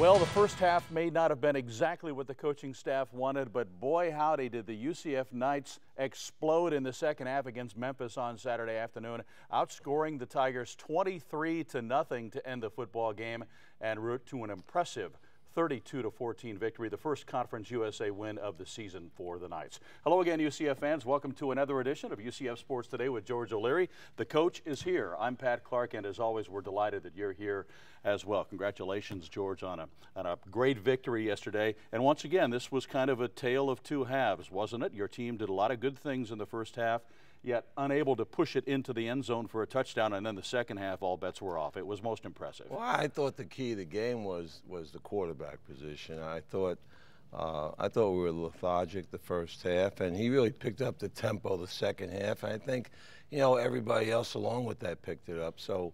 Well, the first half may not have been exactly what the coaching staff wanted, but boy howdy did the UCF Knights explode in the second half against Memphis on Saturday afternoon, outscoring the Tigers 23-0 to end the football game en route to an impressive 32-14 victory, the first Conference USA win of the season for the Knights. Hello again, UCF fans. Welcome to another edition of UCF Sports Today with George O'Leary. The coach is here. I'm Pat Clark, and as always, we're delighted that you're here as well. Congratulations, George, on a great victory yesterday. And once again, this was kind of a tale of two halves, wasn't it? Your team did a lot of good things in the first half, yet unable to push it into the end zone for a touchdown, and then the second half, all bets were off. It was most impressive. Well, I thought the key to the game was the quarterback position. I thought we were lethargic the first half, and he really picked up the tempo the second half. And I think, everybody else along with that picked it up. So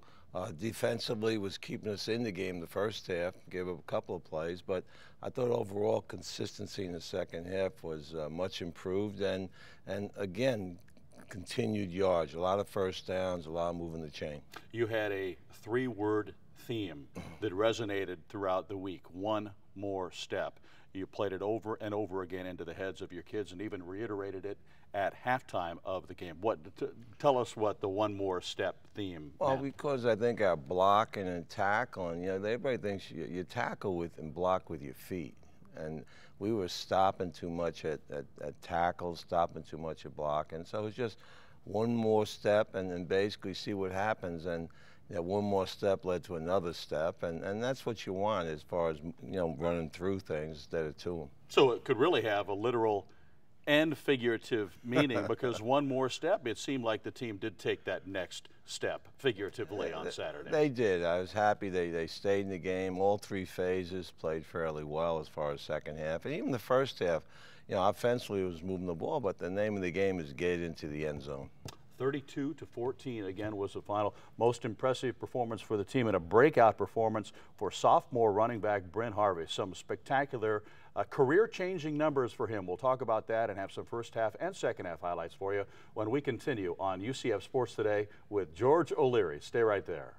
defensively was keeping us in the game the first half, gave up a couple of plays, but I thought overall consistency in the second half was much improved, and again, continued yards, a lot of first downs, a lot of moving the chain. You had a three-word theme that resonated throughout the week: one more step. You played it over and over again into the heads of your kids, and even reiterated it at halftime of the game. Tell us what the one more step theme meant. Because I think our blocking and tackling, everybody thinks you tackle with and block with your feet. And we were stopping too much at tackles, stopping too much at blocking. So it was just one more step and then basically see what happens. And one more step led to another step. And that's what you want as far as, running through things instead of to them. So it could really have a literal and figurative meaning, because one more step, it seemed like the team did take that next step figuratively on Saturday. They did. I was happy they stayed in the game. All three phases played fairly well as far as second half. And even the first half, offensively it was moving the ball, but the name of the game is get into the end zone. 32-14 again was the final. Most impressive performance for the team, and a breakout performance for sophomore running back Brent Harvey. Some spectacular career-changing numbers for him. We'll talk about that and have some first half and second half highlights for you when we continue on UCF Sports Today with George O'Leary. Stay right there.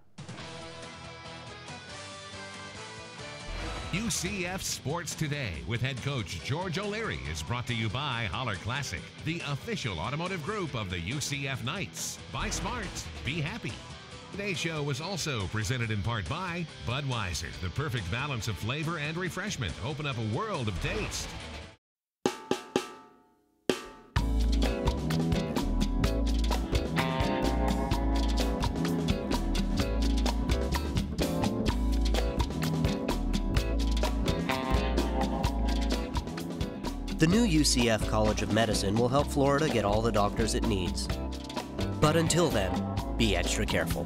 UCF Sports Today with head coach George O'Leary is brought to you by Holler Classic, the official automotive group of the UCF Knights. Buy smart, be happy. Today's show was also presented in part by Budweiser, the perfect balance of flavor and refreshment. Open up a world of taste. The new UCF College of Medicine will help Florida get all the doctors it needs. But until then, be extra careful.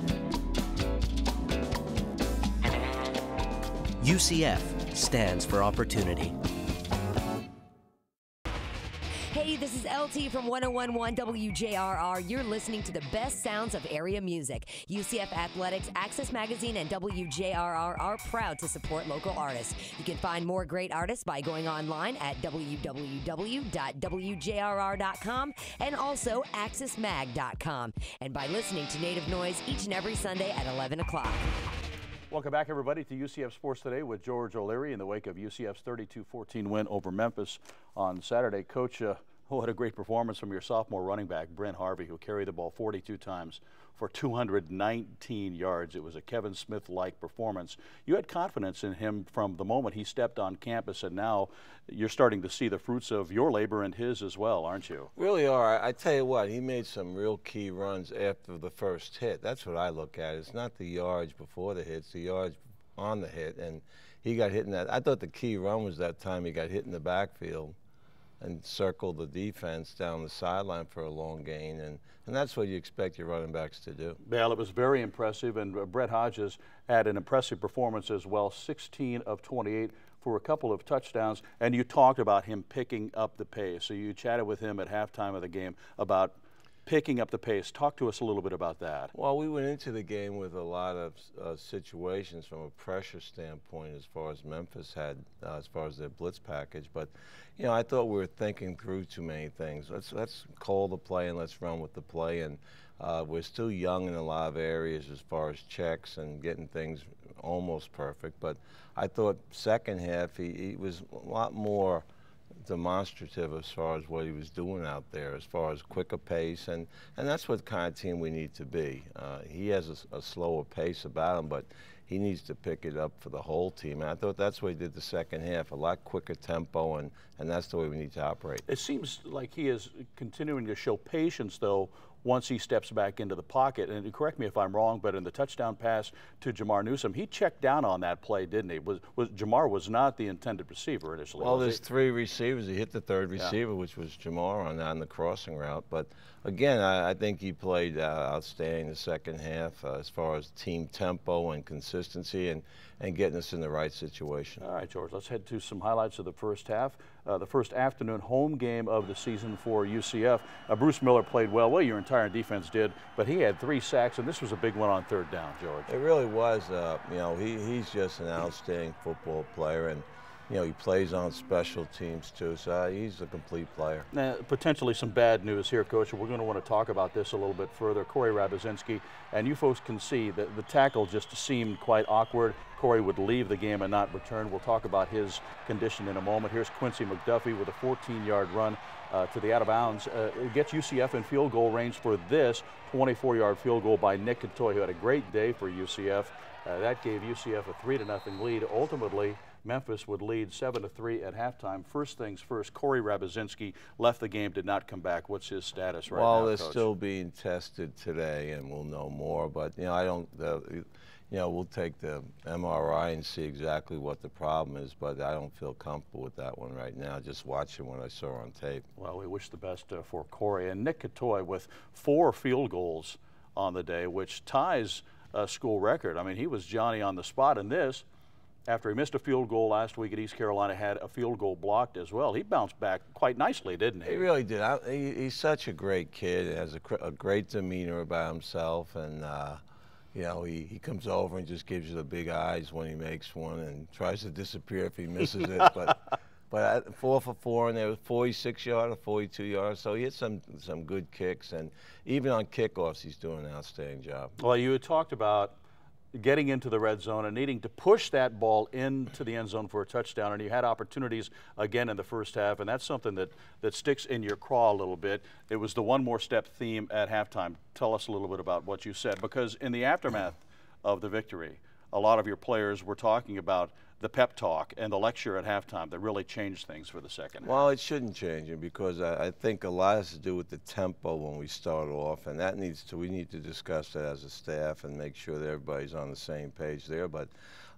UCF stands for opportunity. Hey, this is LT from 101.1 WJRR. You're listening to the best sounds of area music. UCF Athletics, Access Magazine, and WJRR are proud to support local artists. You can find more great artists by going online at www.wjrr.com and also accessmag.com, and by listening to Native Noise each and every Sunday at 11 o'clock. Welcome back, everybody, to UCF Sports Today with George O'Leary in the wake of UCF's 32-14 win over Memphis on Saturday. Coach, what a great performance from your sophomore running back, Brent Harvey, who carried the ball 42 times for 219 yards. It was a Kevin Smith-like performance. You had confidence in him from the moment he stepped on campus, and now you're starting to see the fruits of your labor and his as well, aren't you? Really are. I tell you what, he made some real key runs after the first hit. That's what I look at. It's not the yards before the hit, it's the yards on the hit, and he got hit in that. I thought the key run was that time he got hit in the backfield and circle the defense down the sideline for a long gain, and that's what you expect your running backs to do. Well, it was very impressive, and Brett Hodges had an impressive performance as well, 16 of 28 for a couple of touchdowns, and you talked about him picking up the pace. So you chatted with him at halftime of the game about picking up the pace. Talk to us a little bit about that. Well, we went into the game with a lot of situations from a pressure standpoint as far as Memphis had, as far as their blitz package. But, I thought we were thinking through too many things. Let's call the play and let's run with the play. And We're still young in a lot of areas as far as checks and getting things almost perfect. But I thought second half he was a lot more demonstrative as far as what he was doing out there, as far as quicker pace, and that's what kind of team we need to be. He has a slower pace about him, but he needs to pick it up for the whole team. And I thought that's what he did the second half, a lot quicker tempo, and that's the way we need to operate. It seems like he is continuing to show patience, though, once he steps back into the pocket. And correct me if I'm wrong, but in the touchdown pass to Jamar Newsome, he checked down on that play, didn't he? Jamar was not the intended receiver initially. Well, there's three receivers. He hit the third receiver, which was Jamar on the crossing route. But again, I think he played outstanding the second half as far as team tempo and consistency and getting us in the right situation. All right, George, let's head to some highlights of the first half. The first afternoon home game of the season for UCF. Bruce Miller played well. Well, your entire defense did, but he had 3 sacks, and this was a big one on third down, George. It really was. You know, he's just an outstanding football player, and you know, he plays on special teams too, so he's a complete player. Now, potentially some bad news here, Coach. We're going to want to talk about this a little bit further. Corey Rabazinski, and you folks can see that the tackle just seemed quite awkward. Corey would leave the game and not return. We'll talk about his condition in a moment. Here's Quincy McDuffie with a 14-yard run to the out of bounds. It gets UCF in field goal range for this 24-yard field goal by Nick Catoy, who had a great day for UCF. That gave UCF a 3-0 lead. Ultimately, Memphis would lead 7-3 at halftime. First things first, Corey Rabazinski left the game, did not come back. What's his status right now, Well, they're Coach? still being tested today, and we'll know more. But you know, I don't. You know, we'll take the MRI and see exactly what the problem is. But I don't feel comfortable with that one right now. Just watching what I saw on tape. Well, we wish the best for Corey and Nick Catoy with 4 field goals on the day, which ties a school record. I mean, he was Johnny on the spot in this. After he missed a field goal last week at East Carolina, had a field goal blocked as well. He bounced back quite nicely, didn't he? He really did. He's such a great kid. Has a great demeanor about himself, and you know, he comes over and just gives you the big eyes when he makes one, and tries to disappear if he misses it. But 4 for 4, and there was 46-yard or 42-yard. So he hit some good kicks, and even on kickoffs, he's doing an outstanding job. Well, you had talked about getting into the red zone and needing to push that ball into the end zone for a touchdown, and you had opportunities again in the first half, and that's something that sticks in your craw a little bit. It was the one more step theme at halftime. Tell us a little bit about what you said, because in the aftermath of the victory, a lot of your players were talking about the pep talk and the lecture at halftime that really changed things for the second half. Well, it shouldn't change it, because I think a lot has to do with the tempo when we start off, and we need to discuss that as a staff and make sure that everybody's on the same page there. But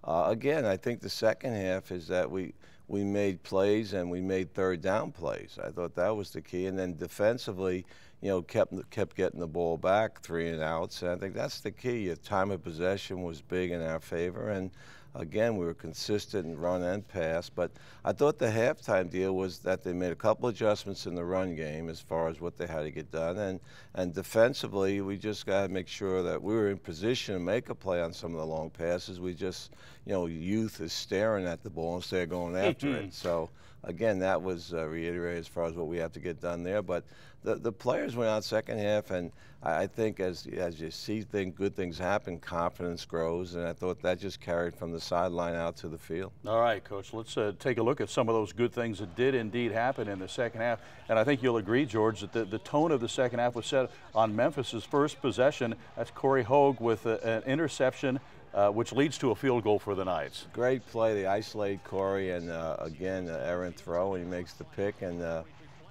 again, I think the second half is that we made plays, and we made third down plays. I thought that was the key, and then defensively, you know, kept getting the ball back, 3 and outs, and I think that's the key. Your time of possession was big in our favor, and again, we were consistent in run and pass. But I thought the halftime deal was that they made a couple adjustments in the run game as far as what they had to get done, and defensively, we just got to make sure that we were in position to make a play on some of the long passes. We just, you know, youth is staring at the ball instead of going after it. So again, that was reiterated as far as what we have to get done there. But the players went out second half, and I think as you see good things happen, confidence grows, and I thought that just carried from the sideline out to the field. All right, Coach, let's take a look at some of those good things that did indeed happen in the second half. And I think you'll agree, George, that the tone of the second half was set on Memphis's first possession. That's Corey Hogue with an interception, which leads to a field goal for the Knights. Great play. They isolate Corey, and again, errant throw, and he makes the pick, and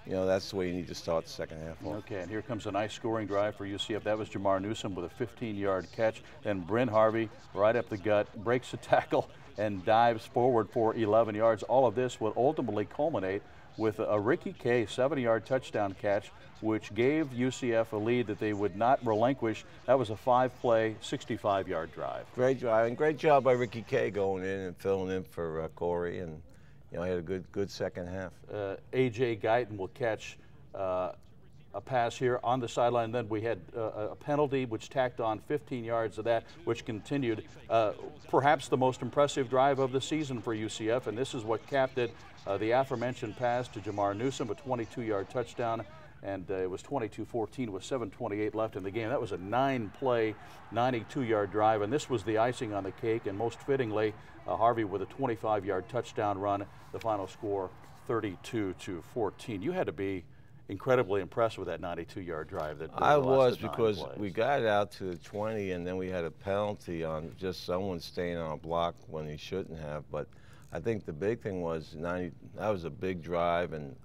you know, that's the way you need to start the second half. Okay, and here comes a nice scoring drive for UCF. That was Jamar Newsome with a 15-yard catch. Then Bryn Harvey right up the gut, breaks a tackle, and dives forward for 11 yards. All of this would ultimately culminate with a Ricky Kay 70-yard touchdown catch, which gave UCF a lead that they would not relinquish. That was a 5-play, 65-yard drive. Great drive, and great job by Ricky Kay going in and filling in for Corey, and you know, he had a good second half. A.J. Guyton will catch a pass here on the sideline. Then we had a penalty, which tacked on 15 yards of that, which continued perhaps the most impressive drive of the season for UCF, and this is what capped it. The aforementioned pass to Jamar Newsome, a 22-yard touchdown. and it was 22-14 with 7:28 left in the game. That was a 9-play, 92-yard drive, and this was the icing on the cake, and most fittingly, Harvey with a 25-yard touchdown run. The final score, 32-14. You had to be incredibly impressed with that 92-yard drive. I was, because we got out to the 20, and then we had a penalty on just someone staying on a block when he shouldn't have. But I think the big thing was that was a big drive, and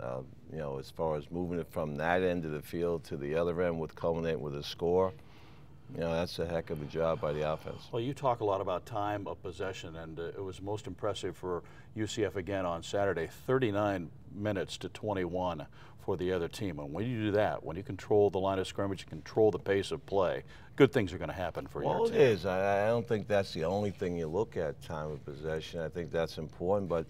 you know, as far as moving it from that end of the field to the other end with culminating with a score, you know, that's a heck of a job by the offense. Well, you talk a lot about time of possession, and it was most impressive for UCF again on Saturday, 39 minutes to 21 for the other team. And when you do that, when you control the line of scrimmage, you control the pace of play, good things are going to happen for your team. Well, it is. I don't think that's the only thing you look at, time of possession. I think that's important, but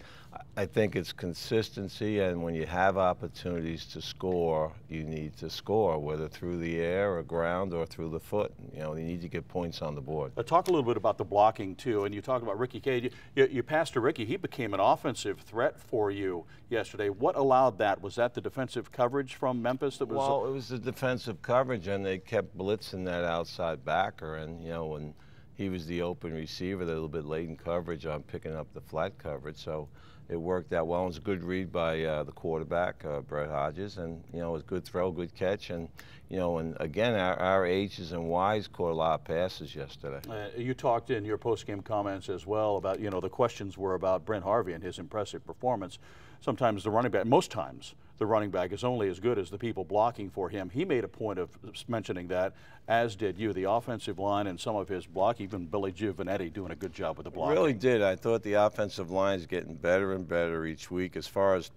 I think it's consistency, and when you have opportunities to score, you need to score, whether through the air or ground or through the foot. You know, you need to get points on the board. Talk a little bit about the blocking, too, and you talk about Ricky Cade. You passed to Ricky. He became an offensive threat for you yesterday. What allowed that? Was that the defensive coverage from Memphis that was? Well, it was the defensive coverage, and they kept blitzing that outside backer, and, you know, when he was the open receiver, they're a little bit late in coverage on picking up the flat coverage, so it worked out well. It was a good read by the quarterback, Brett Hodges, and, you know, it was a good throw, good catch, and, you know, and again, our H's and Y's caught a lot of passes yesterday. You talked in your post-game comments as well about, you know, the questions were about Brent Harvey and his impressive performance. Sometimes the running back, most times, the running back is only as good as the people blocking for him. He made a point of mentioning that, as did you. The offensive line and some of his block, even Billy Giovanetti doing a good job with the blocking. Really did. I thought the offensive line is getting better and better each week as far as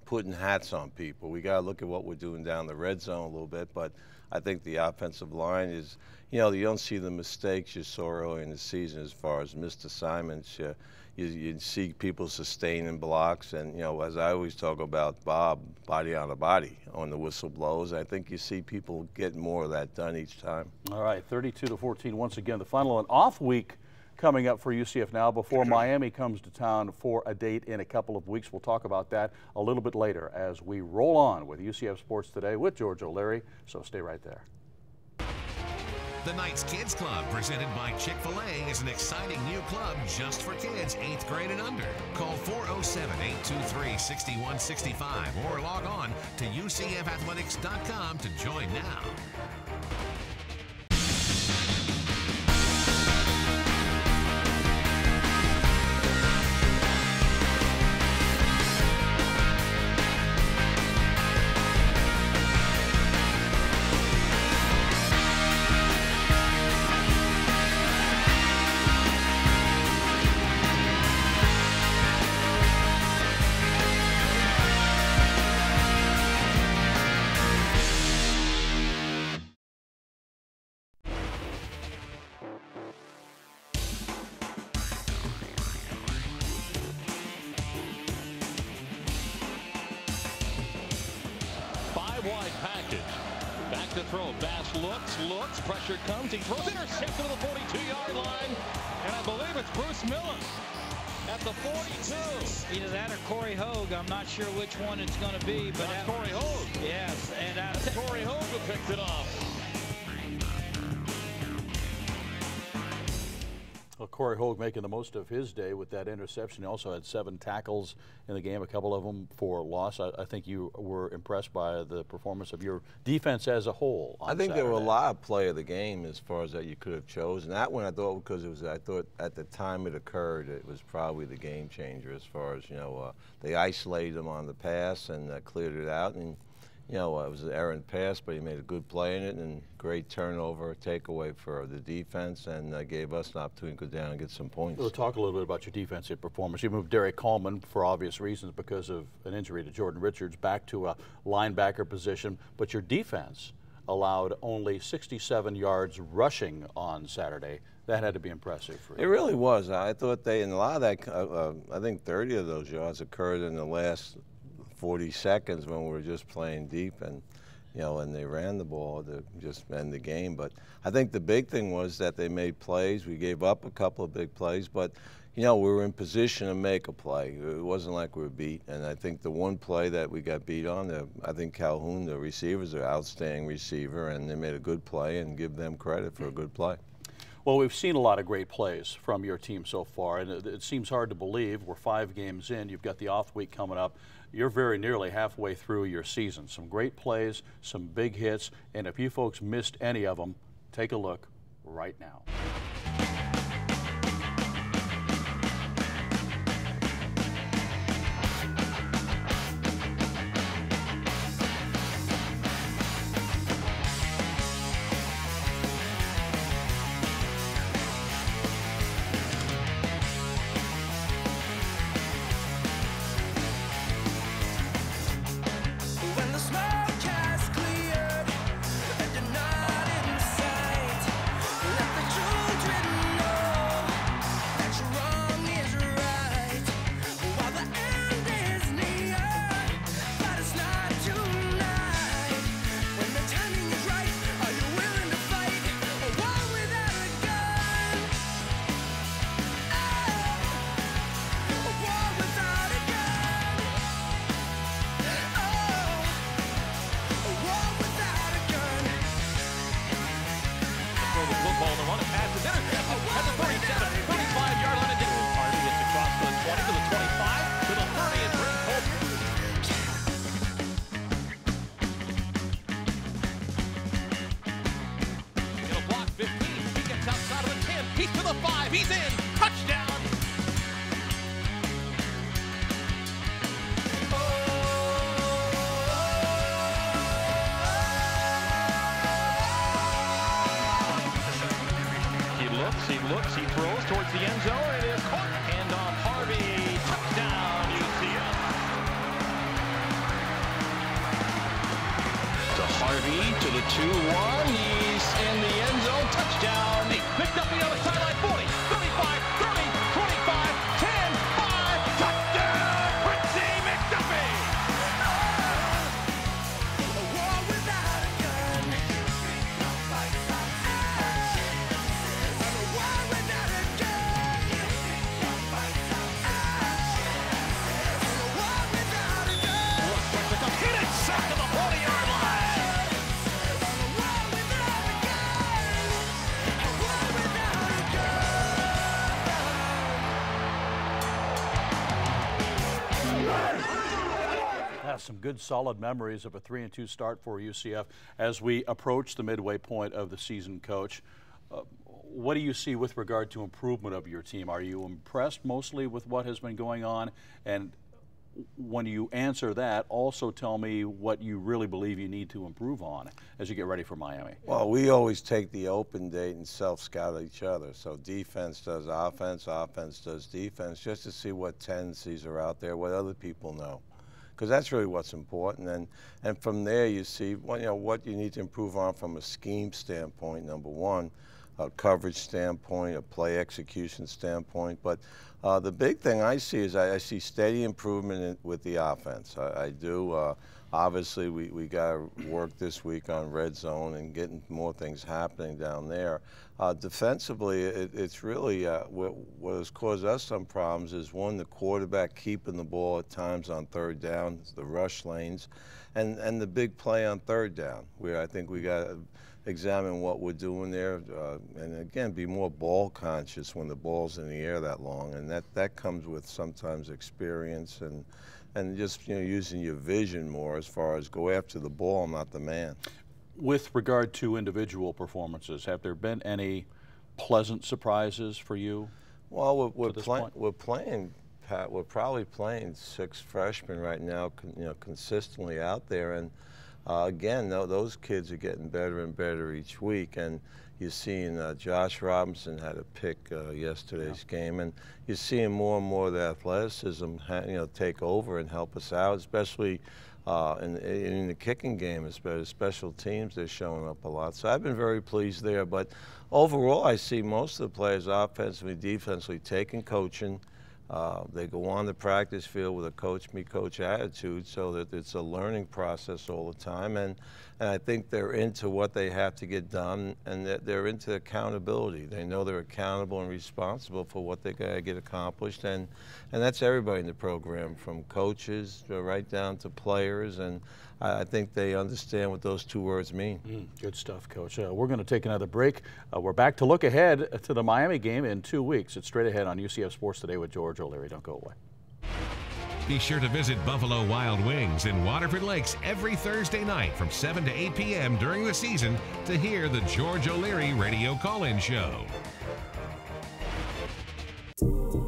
putting hats on people. We got to look at what we're doing down the red zone a little bit, but I think the offensive line is, you know, you don't see the mistakes you saw early in the season as far as missed assignments. You see people sustaining blocks, and, you know, as I always talk about, Bob, body on a body on the whistle blows. I think you see people get more of that done each time. All right, 32-14 once again. The final, an off week coming up for UCF now before Miami comes to town for a date in a couple of weeks. We'll talk about that a little bit later as we roll on with UCF Sports Today with George O'Leary, so stay right there. The Knights Kids Club, presented by Chick-fil-A, is an exciting new club just for kids 8th grade and under. Call 407-823-6165 or log on to UCFathletics.com to join now. Wide package. Back to throw. Bass looks. Pressure comes. He throws. Intercepted to the 42-yard line. And I believe it's Bruce Miller at the 42. Either that or Corey Hogue. I'm not sure which one it's going to be. But Corey Hogue. Yes. And Corey Hogue who picked it off. Well, Corey Hogue making the most of his day with that interception. He also had 7 tackles in the game, a couple of them for loss. I think you were impressed by the performance of your defense as a whole on I think Saturday. there were a lot of play of the game as far as that you could have chosen. That one I thought, because it was, I thought at the time it occurred, it was probably the game changer as far as, you know, they isolated him on the pass and cleared it out. And, you know, it was an errant pass, but he made a good play in it, and great turnover, takeaway for the defense, and gave us an opportunity to go down and get some points. We'll talk a little bit about your defensive performance. You moved Derek Coleman, for obvious reasons, because of an injury to Jordan Richards, back to a linebacker position, but your defense allowed only 67 yards rushing on Saturday. That had to be impressive for you. It really was. I thought and a lot of that, I think 30 of those yards occurred in the last 40 seconds when we were just playing deep, and you know, and they ran the ball to just end the game. But I think the big thing was that they made plays. We gave up a couple of big plays, but, you know, we were in position to make a play. It wasn't like we were beat. And I think the one play that we got beat on, I think Calhoun, the receivers, are an outstanding receiver, and they made a good play, and give them credit for a good play. Well, we've seen a lot of great plays from your team so far, and it seems hard to believe. We're 5 games in. You've got the off week coming up. You're very nearly halfway through your season. Some great plays, some big hits, and if you folks missed any of them, take a look right now. He's in. Touchdown. He looks, he throws towards the end zone. It is caught. Hand off Harvey. Touchdown, UCF. To Harvey, to the 2-1. He's in the end zone. Touchdown. He picked up the other sideline. 40, 35, 30, 25, 10, 5. Touchdown, Quincy McDuffie. Some good solid memories of a 3-2 start for UCF as we approach the midway point of the season, Coach. What do you see with regard to improvement of your team? Are you impressed mostly with what has been going on? And when you answer that, also tell me what you really believe you need to improve on as you get ready for Miami. Well, we always take the open date and self-scout each other. So defense does offense, offense does defense, just to see what tendencies are out there, what other people know. Because that's really what's important, and from there you see what you need to improve on from a scheme standpoint, number one, a coverage standpoint, a play execution standpoint. But the big thing I see is I see steady improvement with the offense. I do. Obviously, we got to work this week on red zone and getting more things happening down there. Defensively, it's really what has caused us some problems is, one, the quarterback keeping the ball at times on third down, the rush lanes, and the big play on third down, where I think we got to examine what we're doing there, and again, be more ball conscious when the ball's in the air that long, and that comes with sometimes experience and just using your vision more as far as go after the ball, not the man. With regard to individual performances, have there been any pleasant surprises for you? Well, we're playing, Pat. We're probably playing 6 freshmen right now, consistently out there, and again, those kids are getting better and better each week. And you're seeing Josh Robinson had a pick yesterday's game, and you're seeing more and more of the athleticism, take over and help us out, especially in the kicking game, especially special teams. They're showing up a lot. So I've been very pleased there. But overall, I see most of the players, offensively, defensively, taking coaching. They go on the practice field with a coach-me-coach attitude, so that it's a learning process all the time. And I think they're into what they have to get done, and that they're into accountability. They know they're accountable and responsible for what they got to get accomplished, and that's everybody in the program, from coaches right down to players. And I think they understand what those two words mean. Good stuff, Coach. We're going to take another break. We're back to look ahead to the Miami game in 2 weeks. It's straight ahead on UCF Sports Today with George O'Leary. Don't go away. Be sure to visit Buffalo Wild Wings in Waterford Lakes every Thursday night from 7 to 8 p.m. during the season to hear the George O'Leary radio call-in show.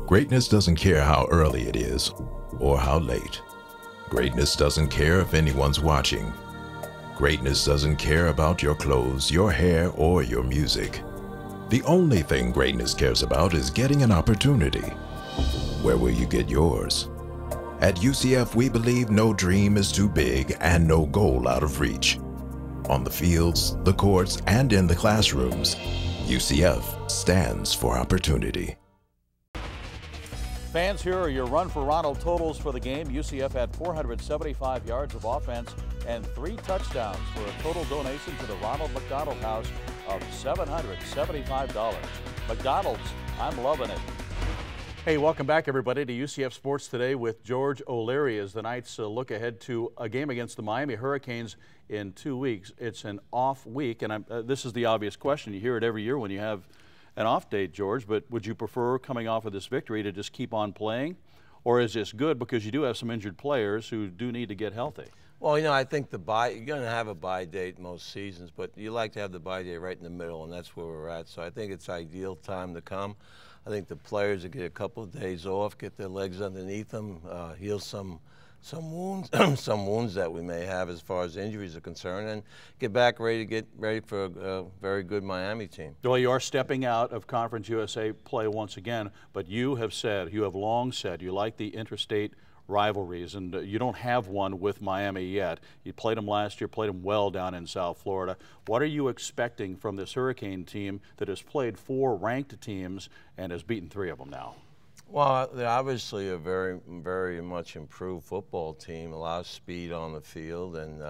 Greatness doesn't care how early it is or how late. Greatness doesn't care if anyone's watching. Greatness doesn't care about your clothes, your hair, or your music. The only thing greatness cares about is getting an opportunity. Where will you get yours? At UCF, we believe no dream is too big and no goal out of reach. On the fields, the courts, and in the classrooms, UCF stands for opportunity. Fans, here are your run for Ronald totals for the game. UCF had 475 yards of offense and 3 touchdowns for a total donation to the Ronald McDonald House of $775. McDonald's, I'm loving it. Hey, welcome back, everybody, to UCF Sports Today with George O'Leary as the Knights look ahead to a game against the Miami Hurricanes in 2 weeks. It's an off week, and this is the obvious question. You hear it every year when you have an off date, George, but would you prefer, coming off of this victory, to just keep on playing? Or is this good because you do have some injured players who do need to get healthy? Well, you know, I think you're going to have a bye date most seasons, but you like to have the bye date right in the middle, and that's where we're at. So I think it's ideal time to come. I think the players will get a couple of days off, get their legs underneath them, heal some wounds, some wounds that we may have as far as injuries are concerned, and get back ready for a very good Miami team. Well, you are stepping out of Conference USA play once again, but you have long said you like the interstate rivalries, and you don't have one with Miami yet. You played them last year, played them well down in South Florida. What are you expecting from this Hurricane team that has played 4 ranked teams and has beaten 3 of them now? Well, they're obviously a very, very much improved football team, a lot of speed on the field, and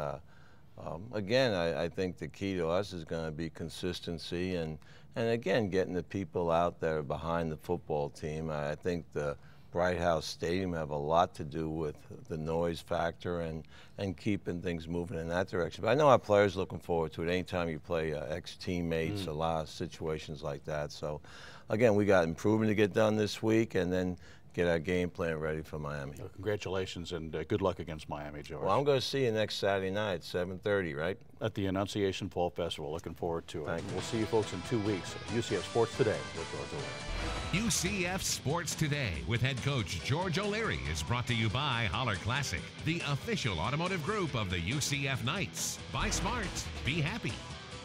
again, I think the key to us is going to be consistency and again, getting the people out there behind the football team. I think the Bright House Stadium have a lot to do with the noise factor and keeping things moving in that direction. But I know our players are looking forward to it. Anytime you play ex-teammates, a lot of situations like that. So, again, we got improvement to get done this week, and then get our game plan ready for Miami. Well, congratulations and good luck against Miami, George. Well, I'm going to see you next Saturday night, 7:30, right? At the Annunciation Fall Festival. Looking forward to it. Thank you. We'll see you folks in 2 weeks. UCF Sports Today with George O'Leary. UCF Sports Today with head coach George O'Leary is brought to you by Holler Classic, the official automotive group of the UCF Knights. Buy smart, be happy.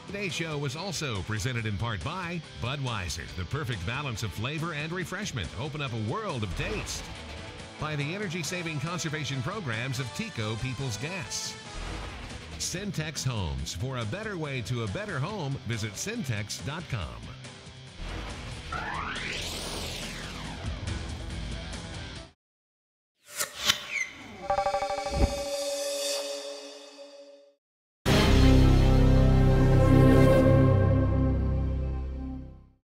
Today's show was also presented in part by Budweiser, the perfect balance of flavor and refreshment. Open up a world of taste. By the energy-saving conservation programs of Tico People's Gas. Syntex Homes. For a better way to a better home, visit syntex.com.